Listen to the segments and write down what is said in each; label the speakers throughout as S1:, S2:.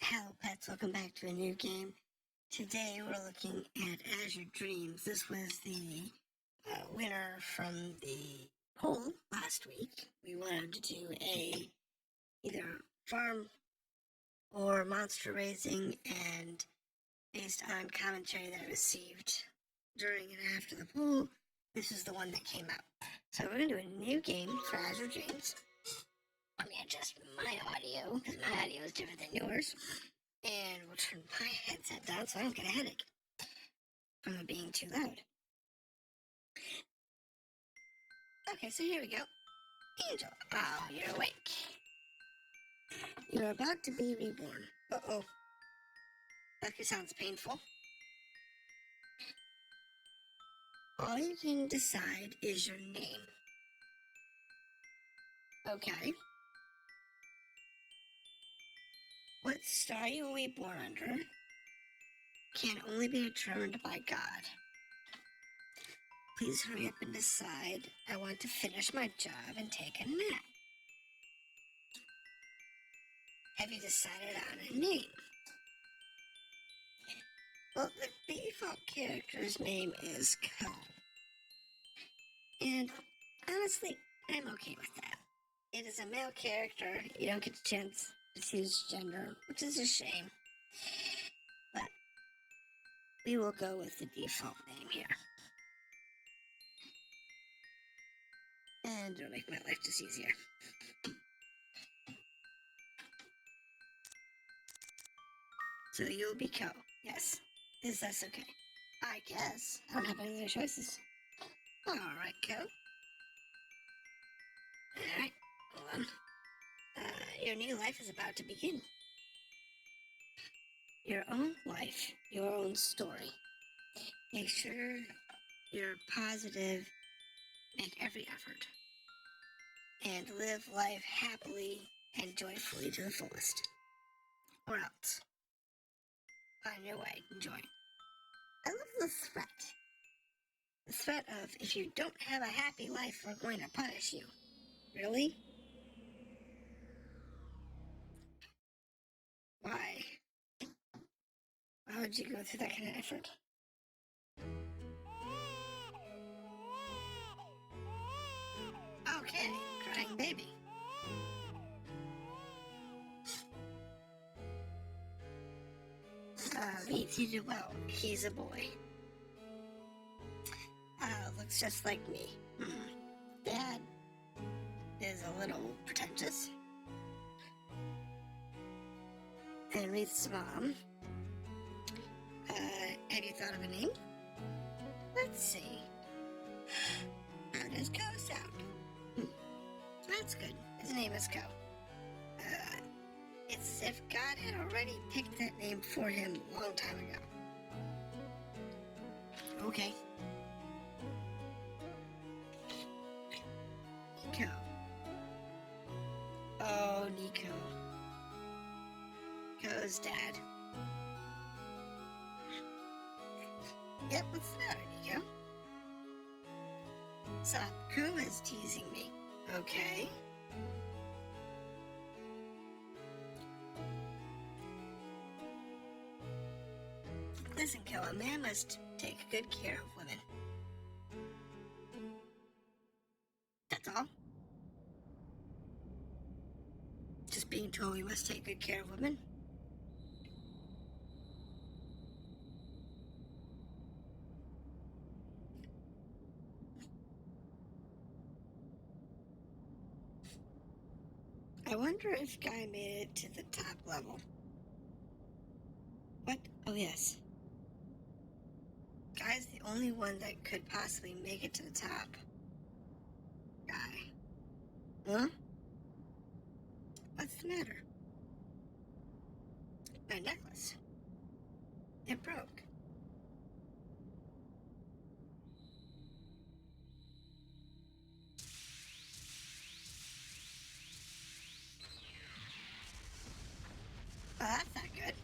S1: Hello pets, welcome back to a new game. Today we're looking at Azure Dreams. This was the winner from the poll last week. We wanted to do either farm or monster raising, and based on commentary that I received during and after the poll, this is the one that came out. So we're going to do a new game for Azure Dreams. Let me adjust my audio, because my audio is different than yours. And we'll turn my headset down so I don't get a headache from it being too loud. Okay, so here we go. Angel, oh, you're awake. You're about to be reborn. Uh-oh. That sounds painful. All you can decide is your name. Okay. What star you will be born under can only be determined by God. Please hurry up and decide. I want to finish my job and take a nap. Have you decided on a name? Well, the default character's name is Co. And honestly, I'm okay with that. It is a male character. You don't get a chance to choose gender, which is a shame. But we will go with the default name here. And it'll make my life just easier. So you'll be Co. Yes. Is this okay? I guess. I don't have any other choices. Alright, Co. Alright, hold on. Your new life is about to begin. Your own life, your own story. Make sure you're positive, make every effort, and live life happily and joyfully to the fullest. Or else. Find your way, enjoy. I love the threat. The threat of, if you don't have a happy life, we're going to punish you. Really? Why? Why would you go through that kind of effort? Okay, crying baby. Reeds, you did well. He's a boy. Looks just like me. Dad is a little pretentious. And Reed's mom. Have you thought of a name? Let's see. How does Co sound? That's good. His name is Co. It's as if God had already picked that name for him a long time ago. Okay. Nico. Oh, Nico. Co's dad. Yep, what's the matter, Nico? So, Co is teasing me. Okay. Listen, Co, a man must take good care of women. That's all? Just being told we must take good care of women? I wonder if Guy made it to the top level. What? Oh, yes. Guy's the only one that could possibly make it to the top. Guy. Huh? What's the matter? My necklace. It broke. Well, that's not good.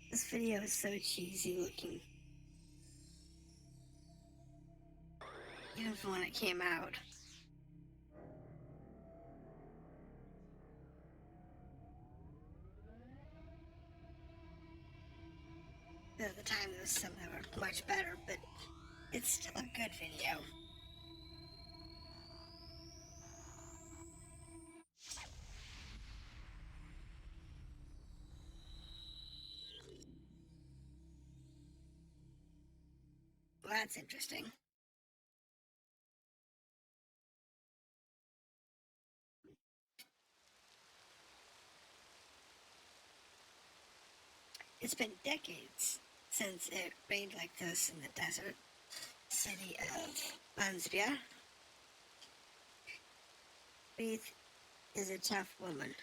S1: This video is so cheesy looking. Even from when it came out. videos, some that were much better, but it's still a good video. Well, that's interesting. It's been decades since it rained like this in the desert city of Banzbia. Faith is a tough woman.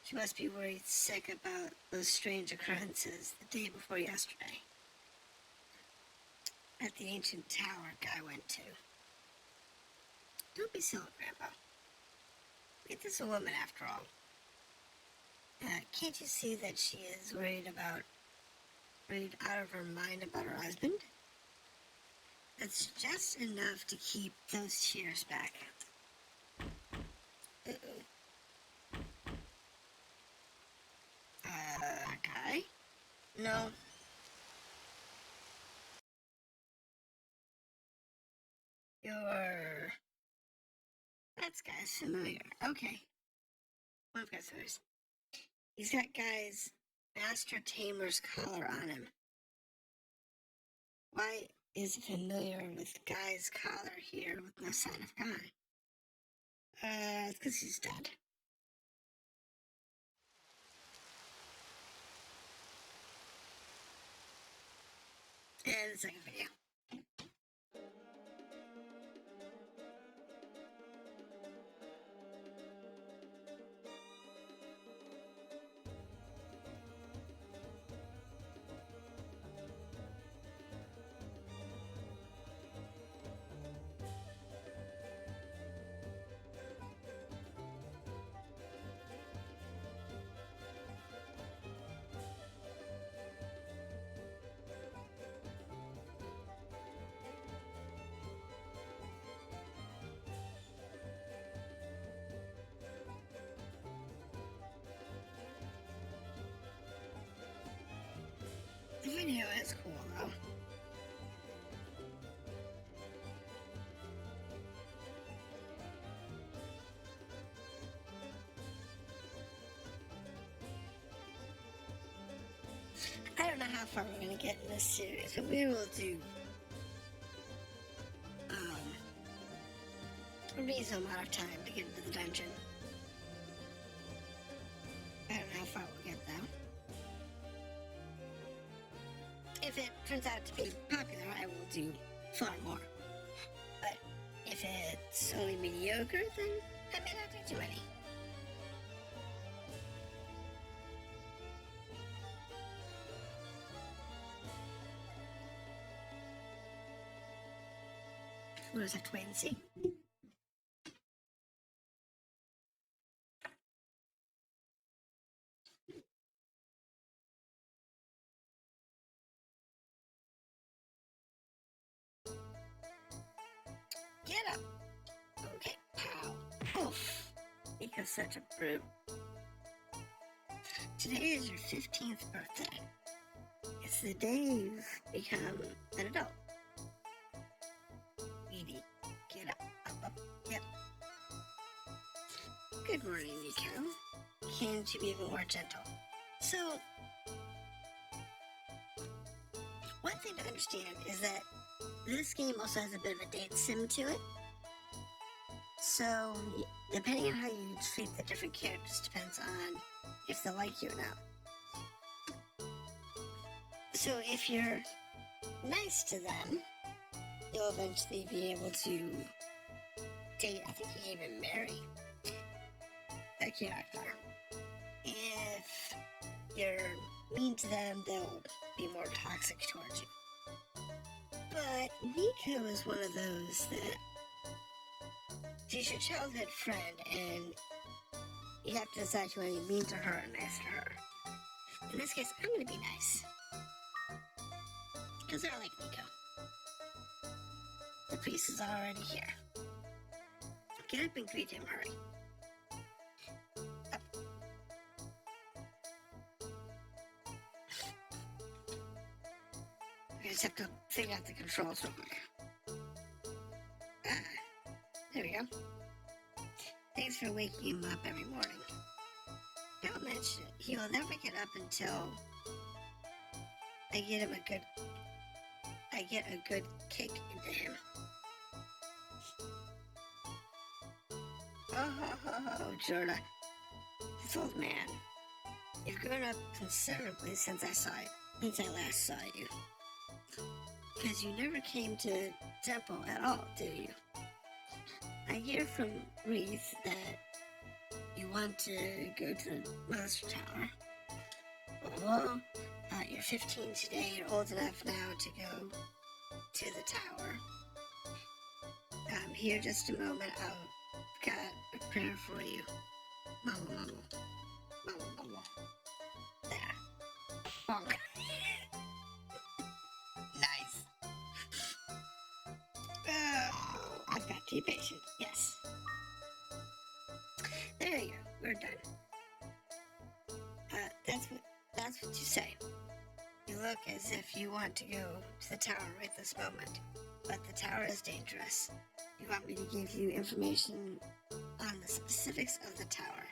S1: She must be worried sick about those strange occurrences the day before yesterday at the ancient tower Guy went to. Don't be silly, Grandpa. Faith is a woman after all. Can't you see that she is worried out of her mind about her husband? That's just enough to keep those tears back. Uh-oh. Guy? No. That's Guy's familiar. Okay. One of Guy's familiars. He's got Guy's Master Tamer's collar on him. Why is he familiar with Guy's collar here with no sign of Guy? It's because he's dead. And the second video. The video is cool though. I don't know how far we're going to get in this series, but we will do a reasonable amount of time to get into the dungeon. I don't know how far we'll get though. If it turns out to be popular, I will do far more. But if it's only mediocre, then I may not do too many. We'll just have to wait and see. Get up. Okay, pow. Oof. Because such a brute. Today is your 15th birthday. It's the day you've become an adult. Edie, get up, up, yep. Good morning, Nico. Can't you be a bit more gentle? So, one thing to understand is that this game also has a bit of a date sim to it. So, depending on how you treat the different characters depends on if they like you or not. So, if you're nice to them, you'll eventually be able to date, I think you even marry that character. If you're mean to them, they'll be more toxic towards you. But Nico is one of those that she's your childhood friend, and you have to decide if you want to be mean to her or nice to her. In this case, I'm going to be nice. Because I like Nico. The priest is already here. Get up and greet him, hurry. Up. just have to figure out the controls real quick. There we go. Thanks for waking him up every morning. Don't mention it. He will never get up until I get a good kick into him. Oh, Jordan. This old man. You've grown up considerably since I last saw you. Because you never came to temple at all, do you? I hear from Reese that you want to go to the Monster Tower. Well, you're 15 today, you're old enough now to go to the tower. Here just a moment, I've got a prayer for you. Mama, mama. Mama, mama. There. Bonk. Nice. I've got to be patient, yes. There you go, we're done. That's what you say. You look as if you want to go to the tower right this moment, but the tower is dangerous. You want me to give you information on the specifics of the tower.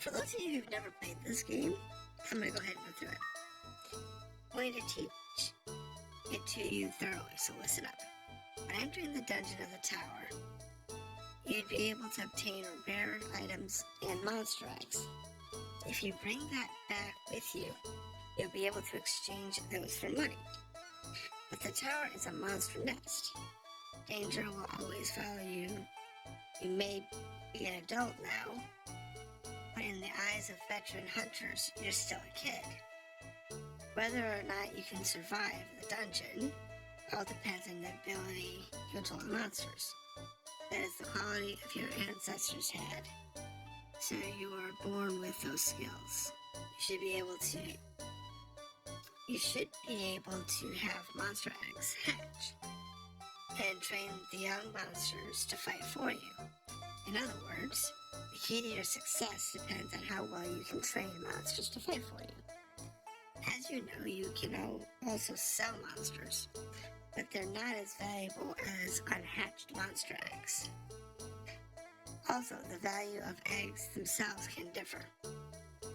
S1: For those of you who've never played this game, I'm going to go ahead and go through it. I'm going to teach it to you thoroughly, so listen up. When entering the dungeon of the tower, you'd be able to obtain rare items and monster eggs. If you bring that back with you, you'll be able to exchange those for money. But the tower is a monster nest. Danger will always follow you. You may be an adult now, but in the eyes of veteran hunters, you're still a kid. Whether or not you can survive the dungeon all depends on the ability to control the monsters. That is the quality of your ancestors had. So you were born with those skills. You should be able to have monster eggs hatch and train the young monsters to fight for you. In other words, the key to your success depends on how well you can train monsters to fight for you. As you know, you can also sell monsters, but they're not as valuable as unhatched monster eggs. Also, the value of eggs themselves can differ.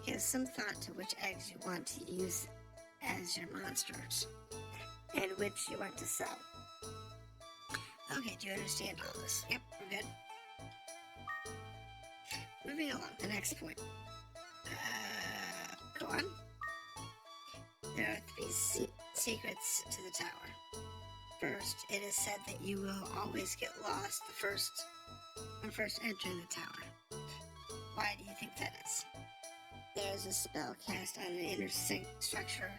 S1: Give some thought to which eggs you want to use as your monsters, and which you want to sell. Okay, do you understand all this? Yep, we're good. Moving along, the next point. Go on. There are 3 secrets to the tower. First, it is said that you will always get lost when first entering the tower. Why do you think that is? There is a spell cast on the inner structure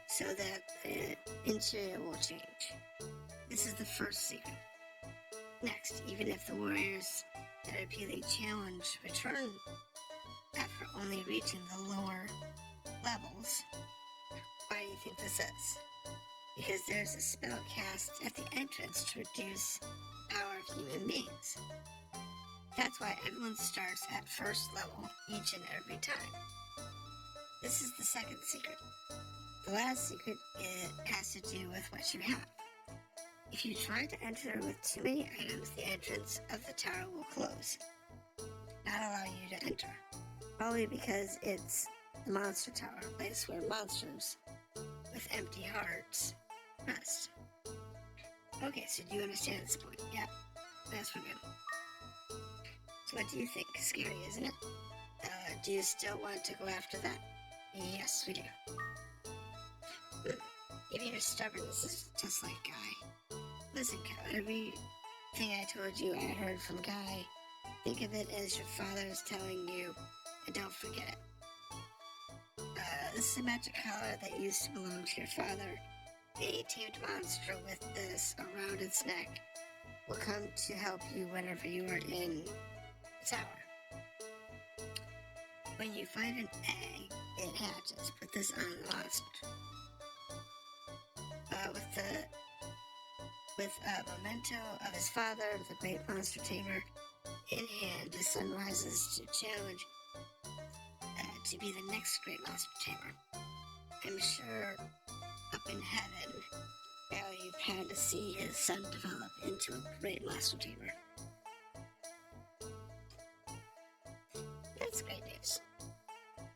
S1: so that the interior will change. This is the first secret. Next, even if the warriors that repeatedly challenge return after only reaching the lower levels, why do you think this is? Because there's a spell cast at the entrance to reduce the power of human beings. That's why everyone starts at first level each and every time. This is the second secret. The last secret has to do with what you have. If you try to enter with too many items, the entrance of the tower will close, not allow you to enter. Probably because it's the monster tower, a place where monsters with empty hearts rest. Okay, so do you understand this point? Yeah, that's for good. So what do you think? Scary, isn't it? Do you still want to go after that? Yes, we do. Maybe your stubbornness is just like Guy. Listen, Cal, everything I told you I heard from Guy, think of it as your father is telling you, and don't forget it. This is a magic collar that used to belong to your father. Any tamed monster with this around its neck will come to help you whenever you are in the tower. When you find an egg, it hatches. Put this on the monster. With a memento of his father, the great monster tamer, in hand, the sun rises to challenge to be the next great monster tamer. I'm sure a in heaven, very proud to see his son develop into a great Master Tamer. That's great news.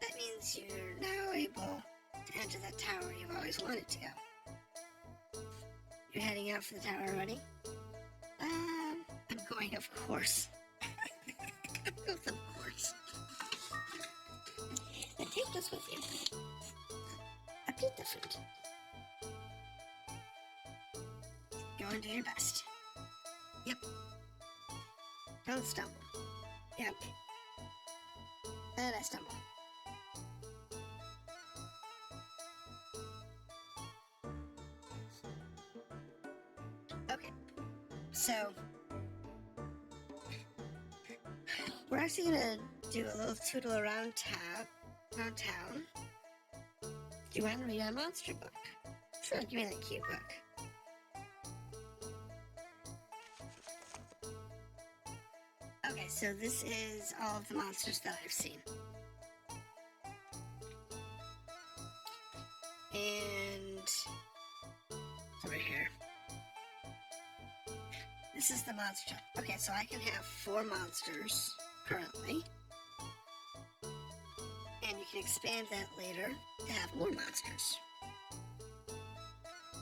S1: That means you're now able to enter that tower you've always wanted to go. You're heading out for the tower already? I'm going, of course. Of course. Then take this with you. A bit different. Go and do your best. Yep. Don't stumble. Yep. And I stumble. Okay. So, we're actually gonna do a little tootle around town. Do you want to read a monster book? Sure, give me that cute book. Okay, so this is all of the monsters that I've seen. And over here. This is the monster shop. Okay, so I can have 4 monsters currently. And you can expand that later to have more monsters.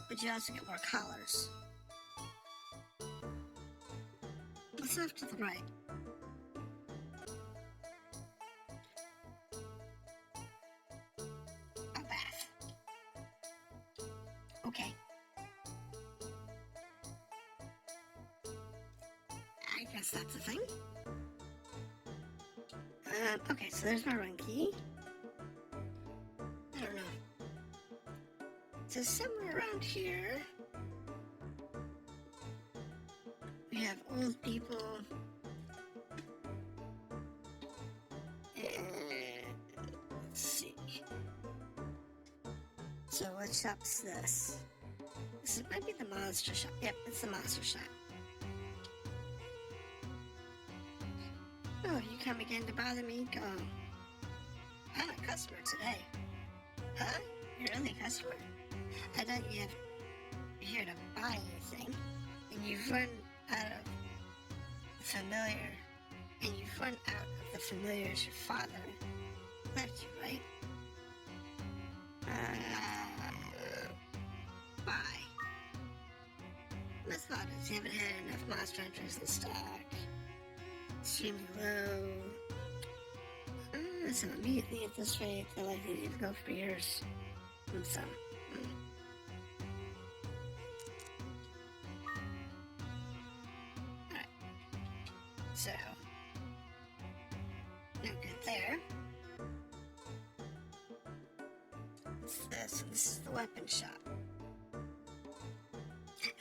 S1: But you also get more collars. What's off to the right? A bath. Okay. I guess that's a thing. Okay, so there's my run key. I don't know. So somewhere around here, we have old people. And let's see. So what shop's this? This might be the monster shop. Yep, it's the monster shop. Oh, you come again to bother me? Go on. I'm a customer today. Huh? You're really a customer? I thought you're here to buy anything, and you've run out of familiar, and you've run out of the familiar as your father left you, right? Bye. My thought is you haven't had enough monster hunters in stock. Extremely low. So immediately at this rate, they're likely to go for years. And so. Alright. So. No good there. What's this? This is the weapon shop.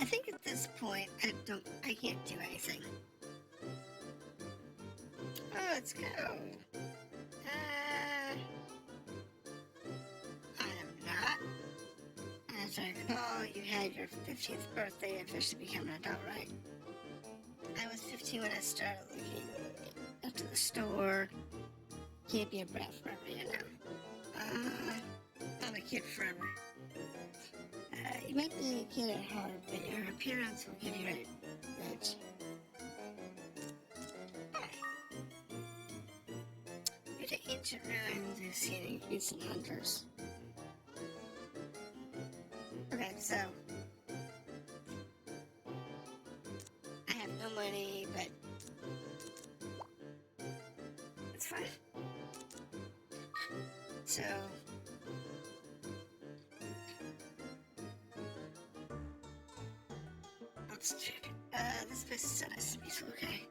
S1: I think at this point, I can't do anything. Oh, let's go. I am not. As I recall, you had your 15th birthday and officially become an adult, right? I was 15 when I started looking after the store. Can't be a brat forever, you know. I'm a kid forever. You might be a kid at heart, but your appearance will give you right. You're the ancient ruins we've seen in recent hunters. Okay, so I have no money, but it's fine. So let's check. This place is so nice to be so okay.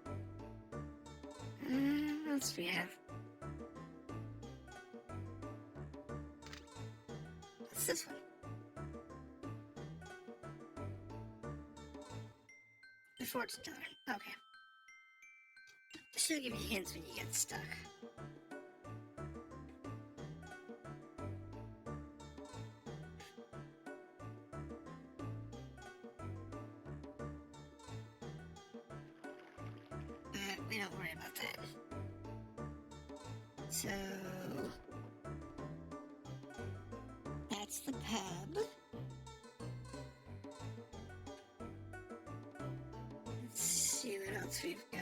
S1: What else do we have? What's this one? The fortune teller. Okay. She'll give you hints when you get stuck. We don't worry about that. So that's the pub. else we've got?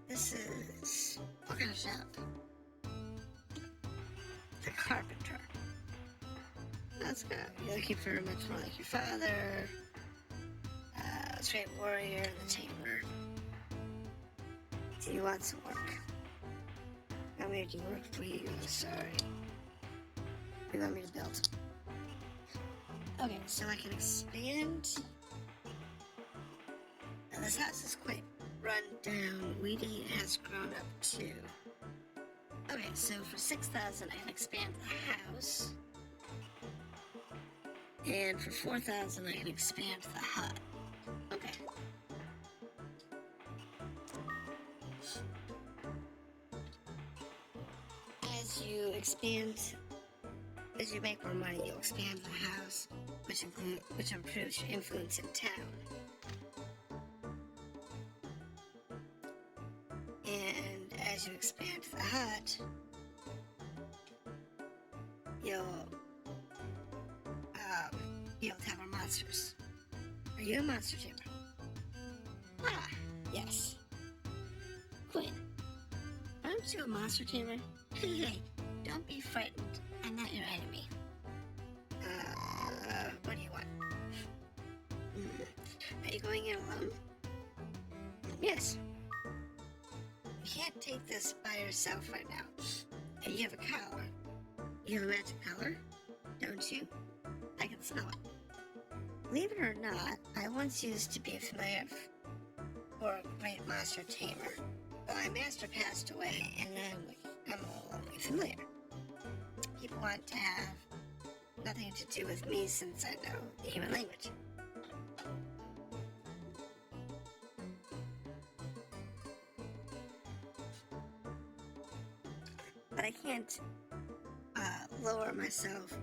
S1: This is what kind of shop? The carpenter. Let's go. You're looking for much more like your father. Straight warrior, the tamer. Do you want some work? I'm making work for you. Sorry. You want me to build? Okay, so I can expand. Now this house is quite run down. Weedy has grown up too. Okay, so for 6,000 I can expand the house. And for 4,000 I can expand the hut. Okay. As you make more money, you'll expand the house, which improves your influence in town. And as you expand the hut, you'll have more monsters. Are you a monster tamer? Ah, yes. Quinn, aren't you a monster tamer? Hey, don't be frightened. I'm not your enemy. What do you want? Are you going in alone? Yes. You can't take this by yourself right now. You have a color. You have a magic color, don't you? I can smell it. Believe it or not, I once used to be a familiar for a great monster tamer. But my master passed away, and I'm no longer familiar. People want to have nothing to do with me since I know the human language. But I can't lower myself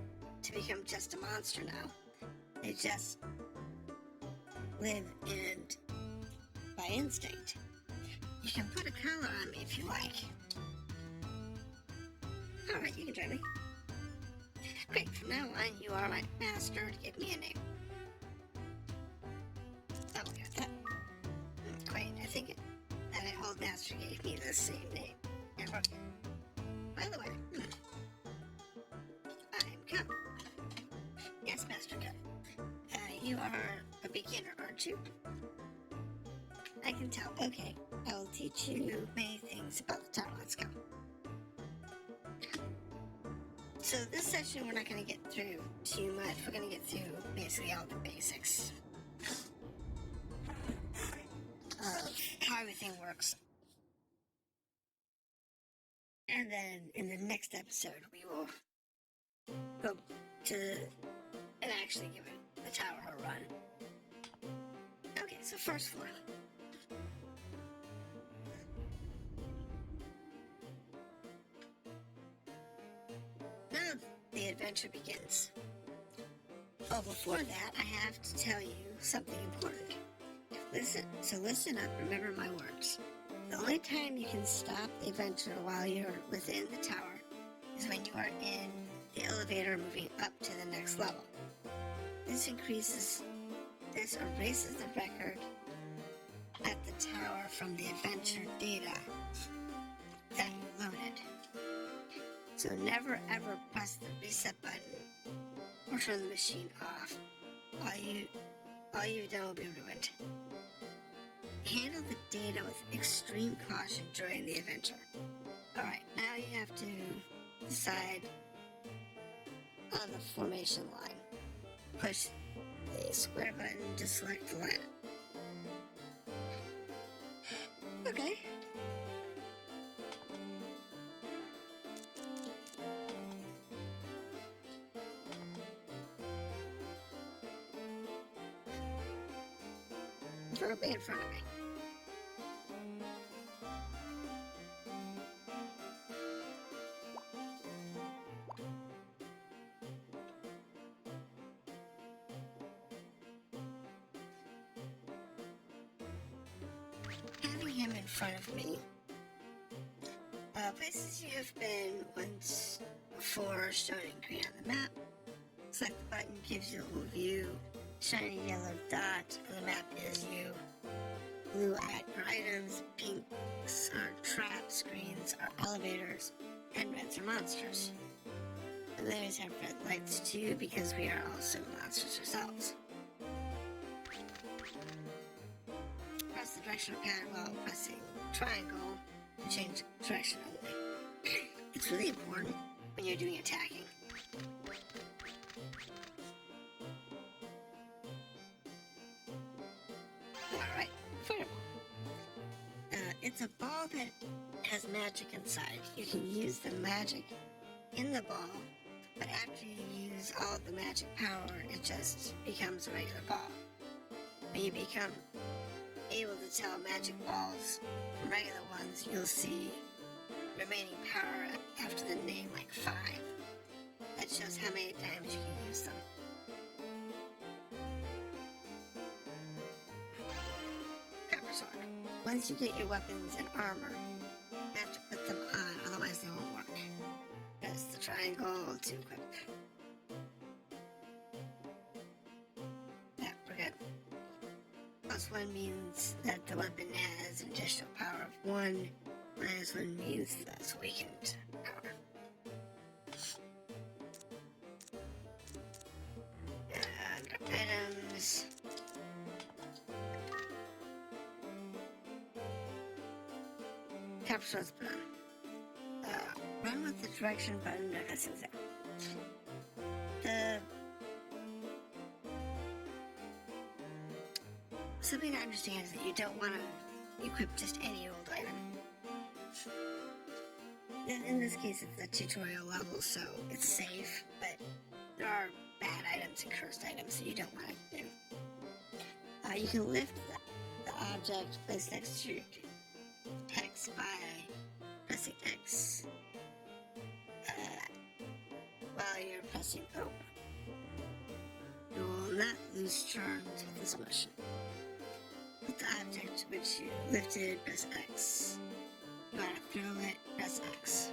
S1: to become just a monster now. I just live by instinct. You can put a collar on me if you like. Alright, you can try me. Great, from now on you are my master. Give me a name. Oh, we got that. Great, I think that my old master gave me the same name. By the way, I'm Cup. Yes, Master Cup. You are a beginner, aren't you? I can tell. Okay, I will teach you many things about the tower. Let's go. So this session we're not going to get through too much. We're going to get through basically all the basics of how everything works. And then in the next episode we will go to and actually give the tower a run. Okay, so first floor. Now the adventure begins. Oh, before that, I have to tell you something important. Listen up, remember my words. The only time you can stop the adventure while you're within the tower is when you are in the elevator moving up to the next level. This erases the record at the tower from the adventure data that you loaded. So never ever press the reset button or turn the machine off. All you've done will be ruined. Handle the data with extreme caution during the adventure. Alright, now you have to decide on the formation line. Push the square button to select the line. Okay. Verbally in front of me. Having him in front of me Places you have been once before shown in green on the map. Select the button gives you a little view. Shiny yellow dot on the map is you. Blue are items, pinks are traps, greens are elevators, and reds are monsters. The layers have red lights too because we are also monsters ourselves. Press the directional pad while pressing triangle to change direction only. It's really important when you're doing attacking. Alright, fireball. It's a ball that has magic inside. You can use the magic in the ball, but after you use all the magic power, it just becomes a regular ball. When you become able to tell magic balls from regular ones, you'll see remaining power after the name like 5. That shows how many times you can use them. Copper sword. Once you get your weapons and armor, you have to put them on, otherwise they won't work. Press the triangle to equip. Yeah, we're good. +1 means that the weapon has an additional power of 1. -1 means that's weakened power. Items. Capture sword's button. Run with the direction button. No, that's exact. Something to understand is that you don't want to equip just any old item. In this case, it's a tutorial level, so it's safe, but there are bad items and cursed items that you don't want to do. You can lift the object placed next to X by pressing X while you're pressing O. You will not lose turns with this motion. With the object which you lifted, press X. You want to throw it, press X.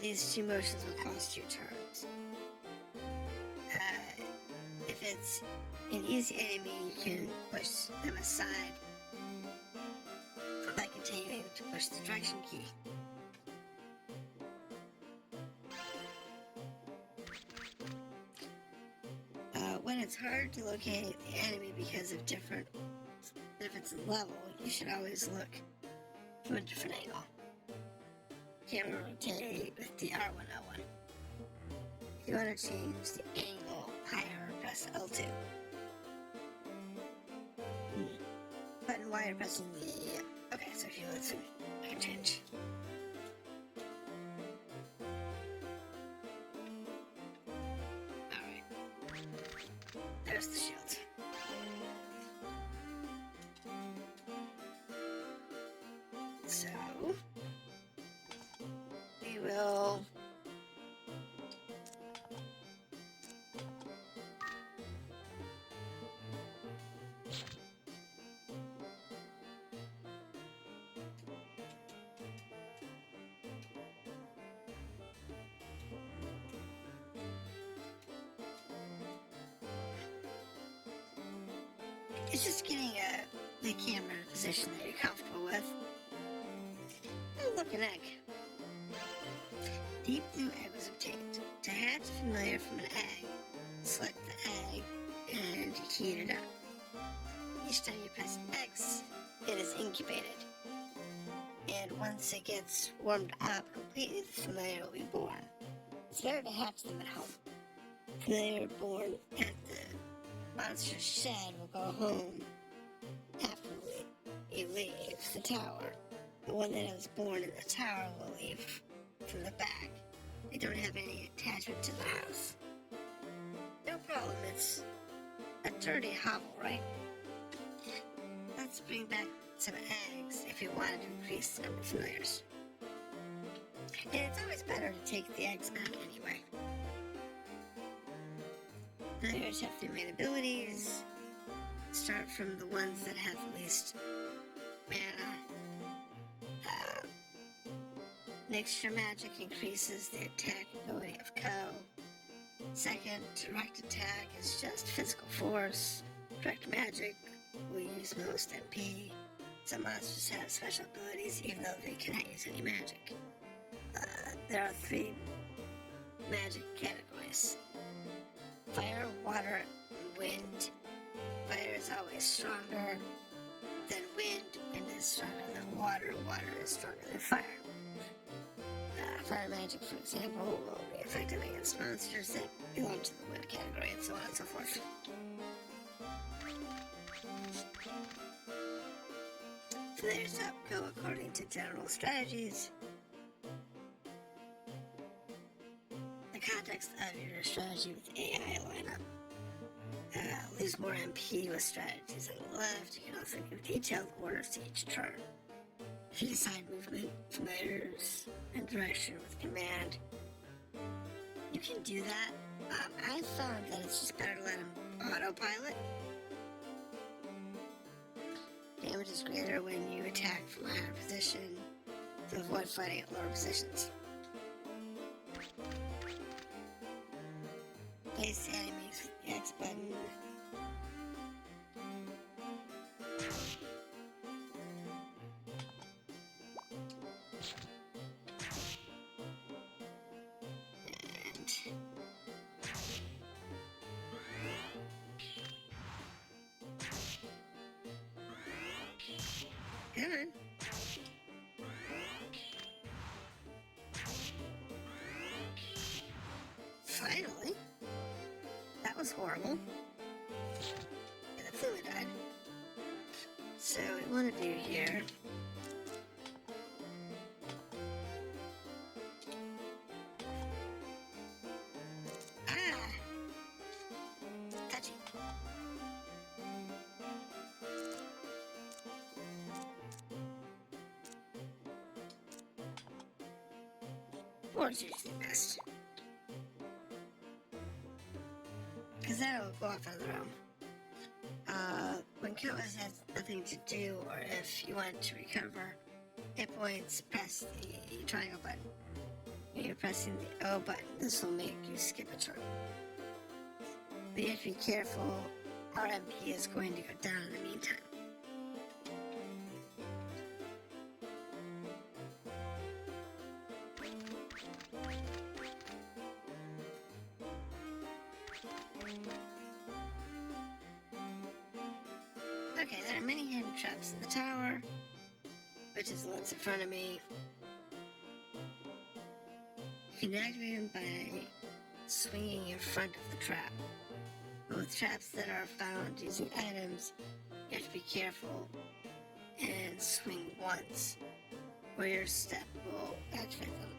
S1: These two motions will cost you turns. If it's an easy enemy, you can push them aside by continuing to push the direction key. When it's hard to locate the enemy because of difference in level, you should always look from a different angle. Camera rotate with the R101. If you want to change the angle higher, press L2. Button while you're pressing the... Okay, so if you listen, I can change. Alright. There's the shield. So... we will... It's just getting the camera in a position that you're comfortable with. Oh, look, an egg. Deep blue egg was obtained. To hatch a familiar from an egg, select the egg and heat it up. Each time you press X, it is incubated. And once it gets warmed up completely, the familiar will be born. It's better to hatch them at home. Familiar born at the monster's shed will go home after you leave the tower. The one that is born in the tower will leave from the back. They don't have any attachment to the house. No problem, it's a dirty hovel, right? Let's bring back some eggs if you wanted to increase the number of familiars. And it's always better to take the eggs out anyway. Familiars have their main abilities. Start from the ones that have the least mana. Mixture magic increases the attack ability of Ko. Second, direct attack is just physical force. Direct magic will use most MP. Some monsters have special abilities even though they cannot use any magic. There are 3 magic categories: fire, water, and wind. Fire is always stronger than wind. Wind is stronger than water. Water is stronger than fire. Fire magic, for example, will be effective against monsters that belong to the wind category, and so on and so forth. Players up go according to general strategies. The context of your strategy with AI lineup. Lose more MP with strategies on the left. You can also give detailed orders to each turn. If you decide movement, familiars, and direction with command, you can do that. I found that it's just better to let him autopilot. Damage is greater when you attack from a higher position to avoid fighting at lower positions. Place the enemies with the X button. Come on. Finally. That was horrible. Yeah, the fluid died. So we want to do here. Touchy. Board's usually best. Because that'll go off on their own. When Killers has nothing to do, or if you want to recover hit points, press the triangle button. When you're pressing the O button, this will make you skip a turn. But you have to be careful, our MP is going to go down in the meantime. Okay, there are many hidden traps in the tower, which is the ones in front of me. You can activate them by swinging in front of the trap. With traps that are found using items, you have to be careful and swing once, or your step will activate them.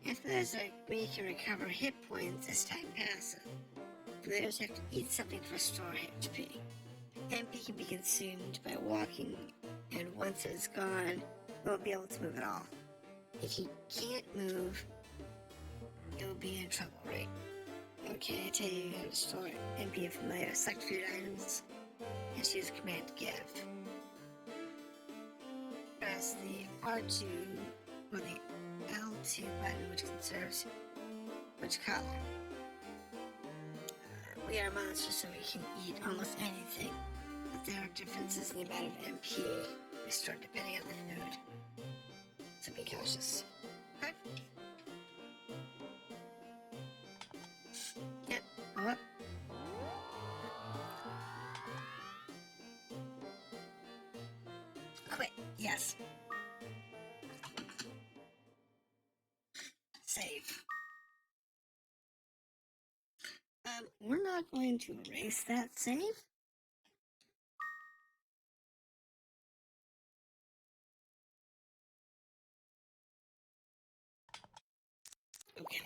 S1: If there's a way you can recover hit points as time passes, players have to eat something to restore HP. MP can be consumed by walking, and once it's gone, you won't be able to move at all. If you can't move, you'll be in trouble, right? Okay, I tell you how to store MP of familiar. Select food items and choose command give. Press the R2 or the L2 button, which conserves which color. We are monsters, so we can eat almost anything, but there are differences in the amount of MP restored depending on the food. So be cautious. Okay. Yep, go up. Quit, yes. Save. We're not going to erase that save. Okay.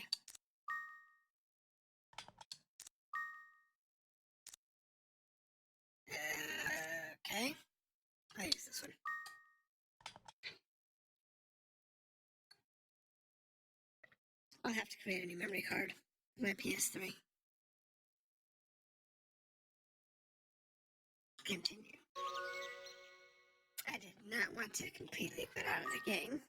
S1: I'll have to create a new memory card for my PS3. Continue. I did not want to completely quit out of the game.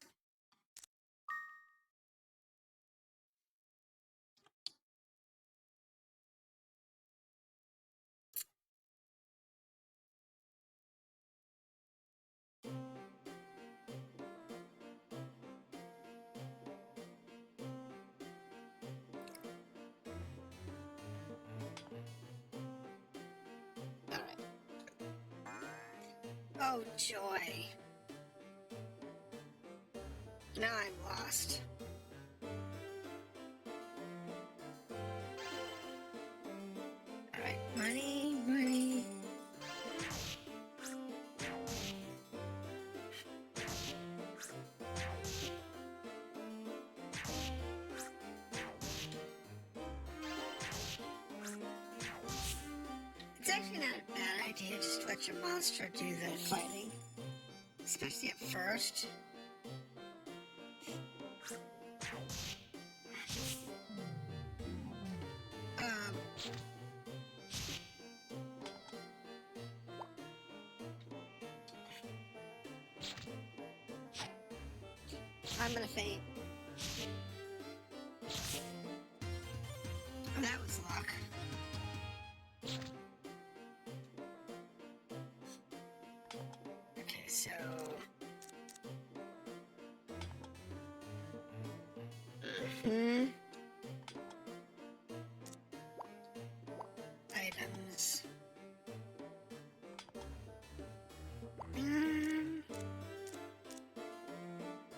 S1: Alright. Oh, joy. Now I'm lost. Alright, money, money. It's actually not a bad idea just to let your monster do the fighting, especially at first. I'm gonna faint. Oh, that was luck. Okay, so... Items.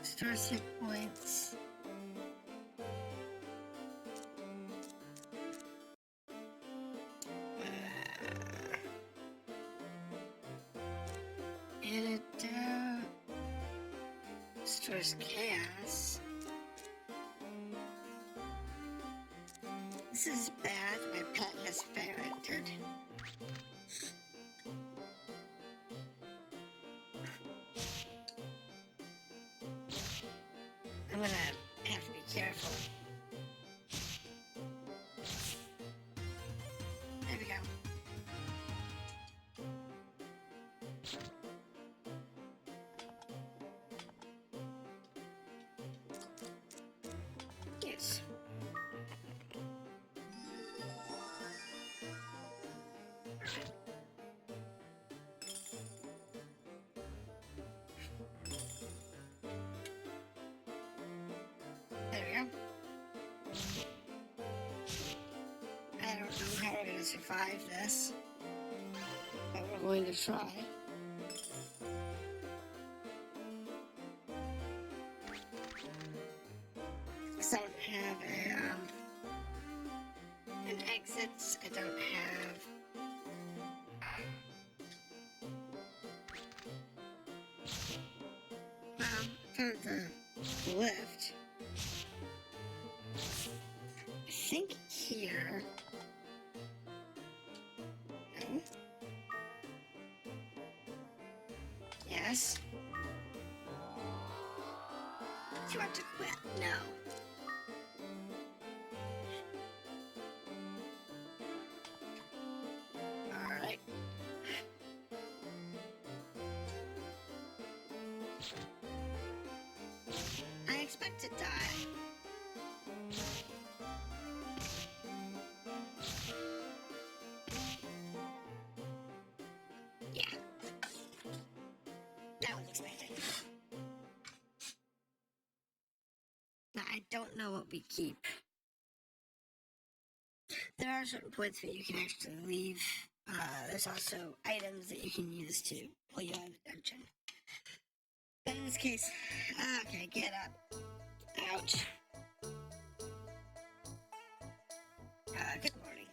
S1: Store hit points. Antidote. Stores chaos. This is bad. My pet has ferreted. I'm gonna have to be careful. There we go. Yes. There we go. I don't know how we're gonna survive this, but we're going to try. Because I don't have an exit. I don't have. I found the lift. I think here. No. Yes. Do you want to quit? No. Alright. I expect to die. Yeah. That was expected. Now, I don't know what we keep. There are certain points where you can actually leave. There's also items that you can use to pull you out of the dungeon. But in this case, okay, get up. Ouch. Good morning.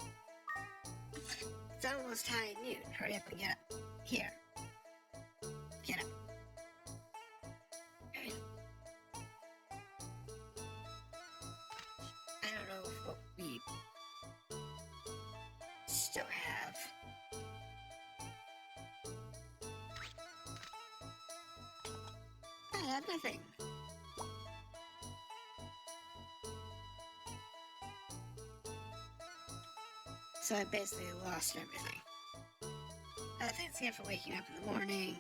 S1: It's almost high noon. Hurry up and get up. Here. Get up. Okay. I don't know what we still have. I have nothing. So I basically lost everything. Thanks again for waking up in the morning.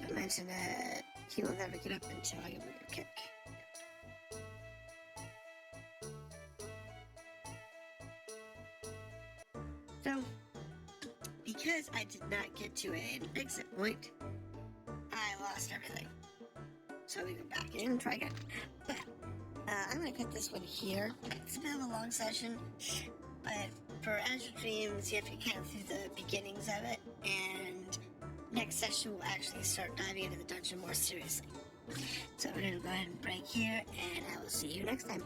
S1: I mentioned that he will never get up until I give him a kick. So, because I did not get to an exit point, I lost everything. So we go back in and try again. But I'm going to cut this one here. It's a bit of a long session, but for Azure Dreams, you have to get kind of through the beginnings of it, and next session we'll actually start diving into the dungeon more seriously. So we're going to go ahead and break here, and I will see you next time.